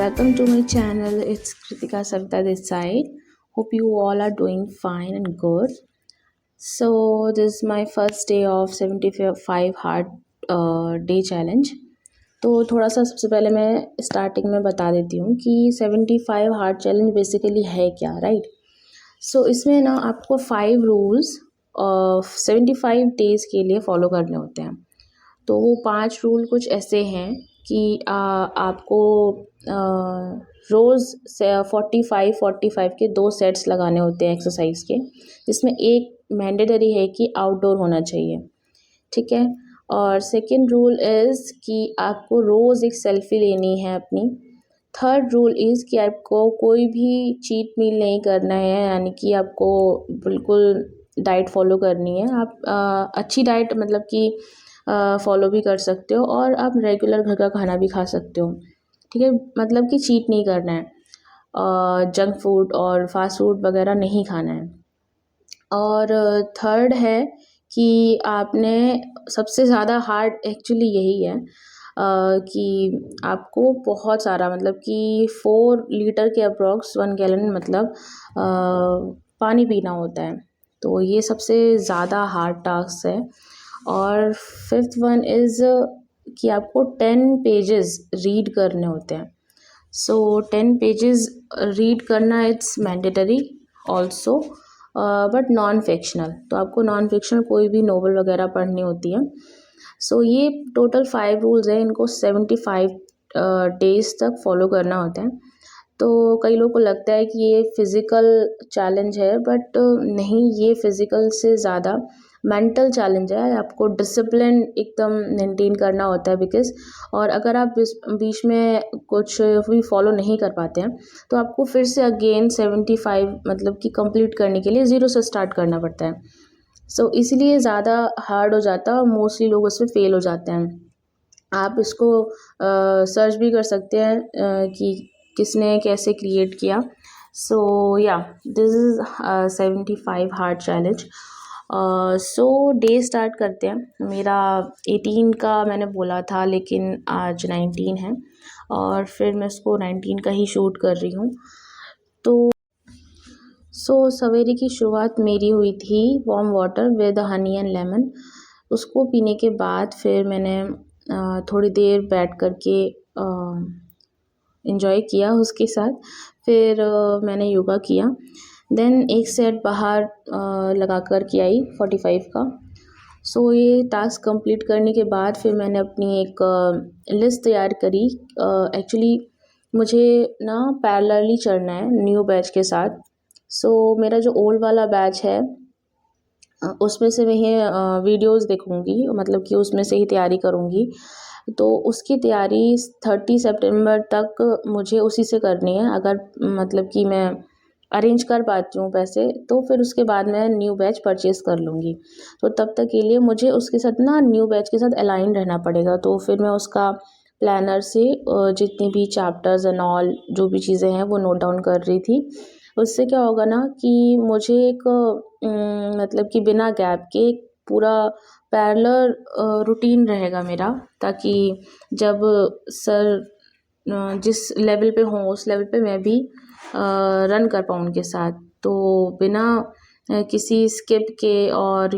Welcome to my channel. It's Kritika Savita this side. Hope you all are doing fine and good. So this is my first day of 75 hard day challenge. तो थोड़ा सा सबसे पहले मैं starting में बता देती हूँ कि 75 हार्ड चैलेंज बेसिकली है क्या, राइट। सो इसमें ना आपको 5 रूल्स 75 डेज़ के लिए फॉलो करने होते हैं। तो वो 5 रूल कुछ ऐसे हैं कि आपको रोज़ से 45 के 2 सेट्स लगाने होते हैं एक्सरसाइज के, जिसमें एक मैंडेटरी है कि आउटडोर होना चाहिए, ठीक है। और सेकंड रूल इज़ कि आपको रोज़ एक सेल्फ़ी लेनी है अपनी। थर्ड रूल इज़ कि आपको कोई भी चीट मील नहीं करना है, यानी कि आपको बिल्कुल डाइट फॉलो करनी है। आप अच्छी डाइट मतलब कि फॉलो भी कर सकते हो और आप रेगुलर घर का खाना भी खा सकते हो, ठीक है। मतलब कि चीट नहीं करना है, जंक फूड और फास्ट फूड वगैरह नहीं खाना है। और थर्ड है कि आपने सबसे ज़्यादा हार्ड एक्चुअली यही है कि आपको बहुत सारा मतलब कि 4 लीटर के अप्रॉक्स 1 गैलन मतलब पानी पीना होता है। तो ये सबसे ज़्यादा हार्ड टास्क है। और फिफ्थ वन इज़ कि आपको 10 पेजेस रीड करने होते हैं। सो 10 पेजेस रीड करना it's mandatory also, but non fictional. तो आपको नॉन फिक्शनल कोई भी नोवेल वगैरह पढ़नी होती है। सो ये टोटल 5 रूल्स हैं, इनको 75 डेज़ तक फॉलो करना होता है। तो कई लोगों को लगता है कि ये फिज़िकल चैलेंज है, बट नहीं, ये फिज़िकल से ज़्यादा मेंटल चैलेंज है। आपको डिसिप्लिन एकदम मेंटेन करना होता है बिकॉज़, और अगर आप बीच में कुछ भी फॉलो नहीं कर पाते हैं तो आपको फिर से अगेन 75 मतलब कि कंप्लीट करने के लिए 0 से स्टार्ट करना पड़ता है। सो इसलिए ज़्यादा हार्ड हो जाता है और मोस्टली लोग उसमें फ़ेल हो जाते हैं। आप इसको सर्च भी कर सकते हैं कि किसने कैसे क्रिएट किया। सो या this is 75 hard challenge. So day start करते हैं। मेरा 18 का मैंने बोला था, लेकिन आज 19 है और फिर मैं इसको 19 का ही शूट कर रही हूँ। तो सवेरे की शुरुआत मेरी हुई थी warm water with honey and lemon. उसको पीने के बाद फिर मैंने थोड़ी देर बैठ कर के इन्जॉय किया उसके साथ। फिर मैंने योगा किया। देन एक सेट बाहर लगा कर के आई 45 का। सो ये टास्क कंप्लीट करने के बाद फिर मैंने अपनी एक लिस्ट तैयार करी। एक्चुअली मुझे ना पैरेलली चढ़ना है न्यू बैच के साथ। सो मेरा जो ओल्ड वाला बैच है उसमें से मैं ये वीडियोज़ देखूँगी, मतलब कि उसमें से ही तैयारी करूँगी। तो उसकी तैयारी 30 सितंबर तक मुझे उसी से करनी है। अगर मतलब कि मैं अरेंज कर पाती हूँ पैसे, तो फिर उसके बाद मैं न्यू बैच परचेज़ कर लूँगी। तो तब तक के लिए मुझे उसके साथ ना न्यू बैच के साथ अलाइन रहना पड़ेगा। तो फिर मैं उसका प्लानर से जितनी भी चैप्टर्स एंड ऑल जो भी चीज़ें हैं वो नोट डाउन कर रही थी। उससे क्या होगा ना कि मुझे एक मतलब कि बिना गैप के एक पूरा पैरेलल रूटीन रहेगा मेरा, ताकि जब सर जिस लेवल पे हों उस लेवल पे मैं भी रन कर पाऊँ उनके साथ। तो बिना किसी स्किप के और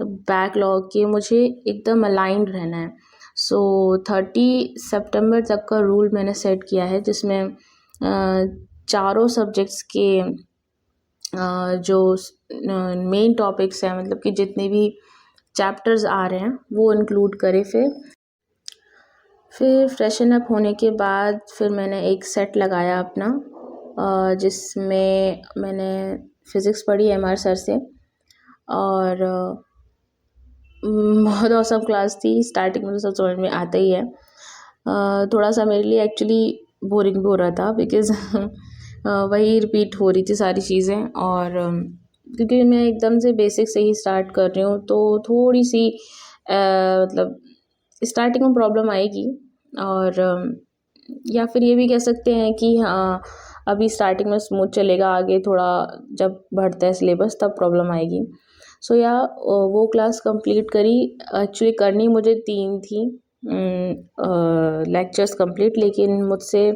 बैकलॉग के मुझे एकदम अलाइंड रहना है। सो 30 सितंबर तक का रूल मैंने सेट किया है, जिसमें चारों सब्जेक्ट्स के जो मेन टॉपिक्स हैं, मतलब कि जितने भी चैप्टर्स आ रहे हैं वो इंक्लूड करें। फिर फ्रेशन अप होने के बाद फिर मैंने एक सेट लगाया अपना, जिसमें मैंने फ़िज़िक्स पढ़ी MR सर से। और बहुत औसम क्लास थी। स्टार्टिंग में तो सब समझ में आता ही है। थोड़ा सा मेरे लिए एक्चुअली बोरिंग भी हो रहा था बिकॉज़ वही रिपीट हो रही थी सारी चीज़ें। और क्योंकि मैं एकदम से बेसिक से ही स्टार्ट कर रही हूँ, तो थोड़ी सी मतलब स्टार्टिंग में प्रॉब्लम आएगी। और या फिर ये भी कह सकते हैं कि हाँ, अभी स्टार्टिंग में स्मूथ चलेगा, आगे थोड़ा जब बढ़ता है सिलेबस तब प्रॉब्लम आएगी। सो या वो क्लास कंप्लीट करी। एक्चुअली करनी मुझे 3 थी लेक्चर्स कंप्लीट, लेकिन मुझसे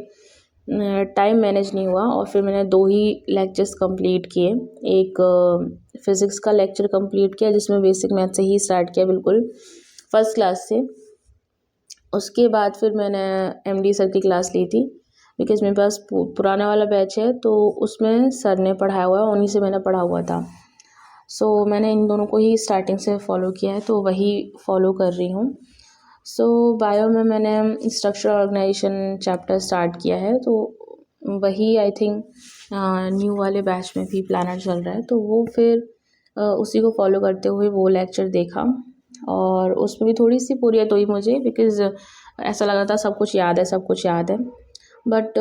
टाइम मैनेज नहीं हुआ और फिर मैंने 2 ही लेक्चर्स कंप्लीट किए। एक फ़िज़िक्स का लेक्चर कंप्लीट किया जिसमें बेसिक मैथ से ही स्टार्ट किया बिल्कुल फर्स्ट क्लास से। उसके बाद फिर मैंने एमडी सर की क्लास ली थी बिकॉज़ मेरे पास पुराना वाला बैच है तो उसमें सर ने पढ़ाया हुआ है, उन्हीं से मैंने पढ़ा हुआ था। सो मैंने इन दोनों को ही स्टार्टिंग से फॉलो किया है तो वही फॉलो कर रही हूँ। सो बायो में मैंने स्ट्रक्चर ऑर्गेनाइजेशन चैप्टर स्टार्ट किया है तो वही आई थिंक न्यू वाले बैच में भी प्लानर चल रहा है तो वो फिर उसी को फॉलो करते हुए वो लेक्चर देखा और उसमें भी थोड़ी सी बोरियत हुई मुझे बिकॉज़ ऐसा लग रहा था सब कुछ याद है सब कुछ याद है। बट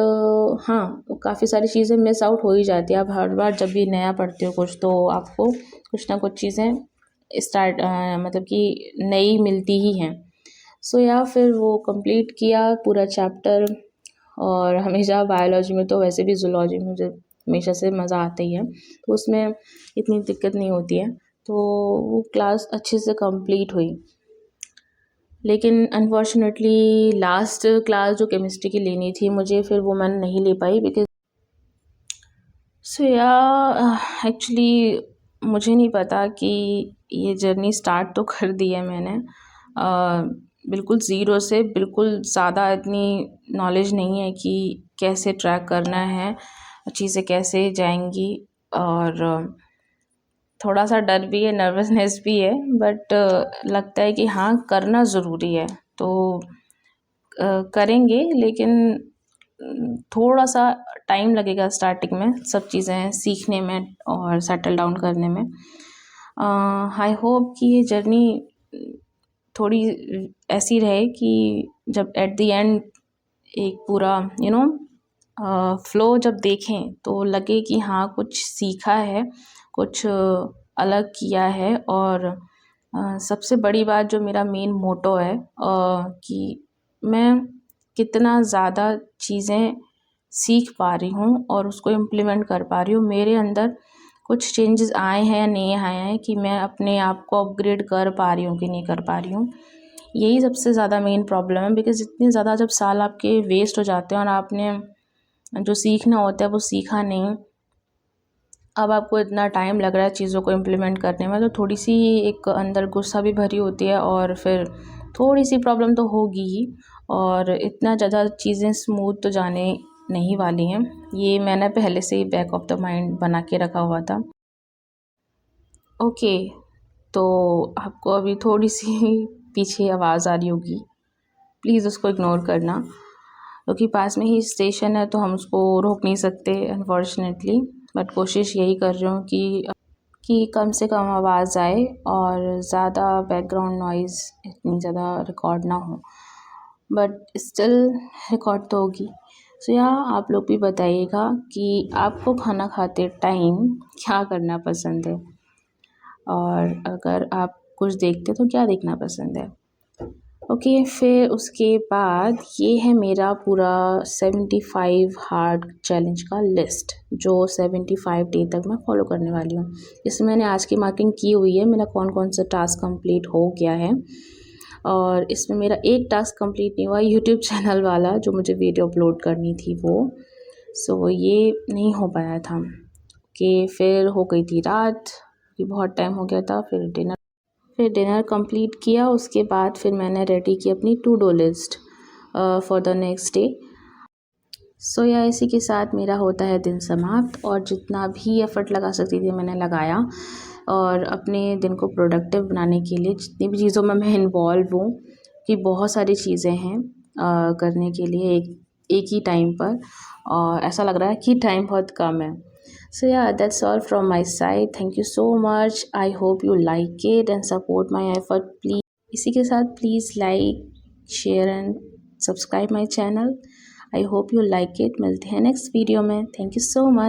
हाँ, काफ़ी सारी चीज़ें मिस आउट हो ही जाती है। आप हर बार जब भी नया पढ़ते हो कुछ तो आपको कुछ ना कुछ चीज़ें मतलब कि नई मिलती ही हैं। सो या फिर वो कंप्लीट किया पूरा चैप्टर और हमेशा बायोलॉजी में तो वैसे भी ज़ूलॉजी में मुझे हमेशा से मज़ा आता ही है तो उसमें इतनी दिक्कत नहीं होती है तो वो क्लास अच्छे से कंप्लीट हुई। लेकिन अनफॉर्चुनेटली लास्ट क्लास जो केमिस्ट्री की लेनी थी मुझे फिर वो मैंने नहीं ले पाई बिकॉज़ सो या एक्चुअली मुझे नहीं पता कि ये जर्नी स्टार्ट तो कर दी है मैंने बिल्कुल ज़ीरो से बिल्कुल ज़्यादा इतनी नॉलेज नहीं है कि कैसे ट्रैक करना है, चीज़ें कैसे जाएंगी और थोड़ा सा डर भी है, नर्वसनेस भी है बट लगता है कि हाँ करना ज़रूरी है तो करेंगे लेकिन थोड़ा सा टाइम लगेगा स्टार्टिंग में सब चीज़ें सीखने में और सेटल डाउन करने में। आई होप कि ये जर्नी थोड़ी ऐसी रहे कि जब एट द एंड एक पूरा फ्लो जब देखें तो लगे कि हाँ कुछ सीखा है, कुछ अलग किया है और सबसे बड़ी बात जो मेरा मेन मोटो है कि मैं कितना ज़्यादा चीज़ें सीख पा रही हूँ और उसको इम्प्लीमेंट कर पा रही हूँ। मेरे अंदर कुछ चेंजेस आए हैं या नहीं आए हैं कि मैं अपने आप को अपग्रेड कर पा रही हूँ कि नहीं कर पा रही हूँ। यही सबसे ज़्यादा मेन प्रॉब्लम है बिकॉज़ इतने ज़्यादा जब साल आपके वेस्ट हो जाते हैं और आपने जो सीखना होता है वो सीखा नहीं, अब आपको इतना टाइम लग रहा है चीज़ों को इम्प्लीमेंट करने में तो थोड़ी सी एक अंदर गुस्सा भी भरी होती है और फिर थोड़ी सी प्रॉब्लम तो होगी ही और इतना ज़्यादा चीज़ें स्मूथ तो जाने नहीं वाली हैं। ये मैंने पहले से ही बैक ऑफ द माइंड बना के रखा हुआ था। ओके, तो आपको अभी थोड़ी सी पीछे आवाज़ आ रही होगी, प्लीज़ उसको इग्नोर करना क्योंकि पास में ही स्टेशन है तो हम उसको रोक नहीं सकते अनफॉर्चुनेटली। बट कोशिश यही कर रही हूँ कि कम से कम आवाज़ आए और ज़्यादा बैकग्राउंड नॉइज़ इतनी ज़्यादा रिकॉर्ड ना हो, बट स्टिल रिकॉर्ड तो होगी। सो आप लोग भी बताइएगा कि आपको खाना खाते टाइम क्या करना पसंद है और अगर आप कुछ देखते तो क्या देखना पसंद है। ओके, फिर उसके बाद ये है मेरा पूरा 75 हार्ड चैलेंज का लिस्ट जो 75 डे तक मैं फॉलो करने वाली हूँ। इसमें मैंने आज की मार्किंग की हुई है, मेरा कौन कौन सा टास्क कंप्लीट हो गया है और इसमें मेरा एक टास्क कंप्लीट नहीं हुआ यूट्यूब चैनल वाला जो मुझे वीडियो अपलोड करनी थी वो। सो ये नहीं हो पाया था कि फिर हो गई थी रात कि बहुत टाइम हो गया था। फिर डिनर कंप्लीट किया, उसके बाद फिर मैंने रेडी की अपनी to do list for the next day. So या इसी के साथ मेरा होता है दिन समाप्त और जितना भी एफ़र्ट लगा सकती थी मैंने लगाया और अपने दिन को प्रोडक्टिव बनाने के लिए जितनी भी चीज़ों में मैं इन्वॉल्व हूँ कि बहुत सारी चीज़ें हैं करने के लिए एक ही टाइम पर और ऐसा लग रहा है कि टाइम बहुत कम है। So yeah, that's all from my side. Thank you so much. I hope you like it and support my effort. Please इसी के साथ please like, share and subscribe my channel. I hope you like it. मिलते हैं next video में. Thank you so much.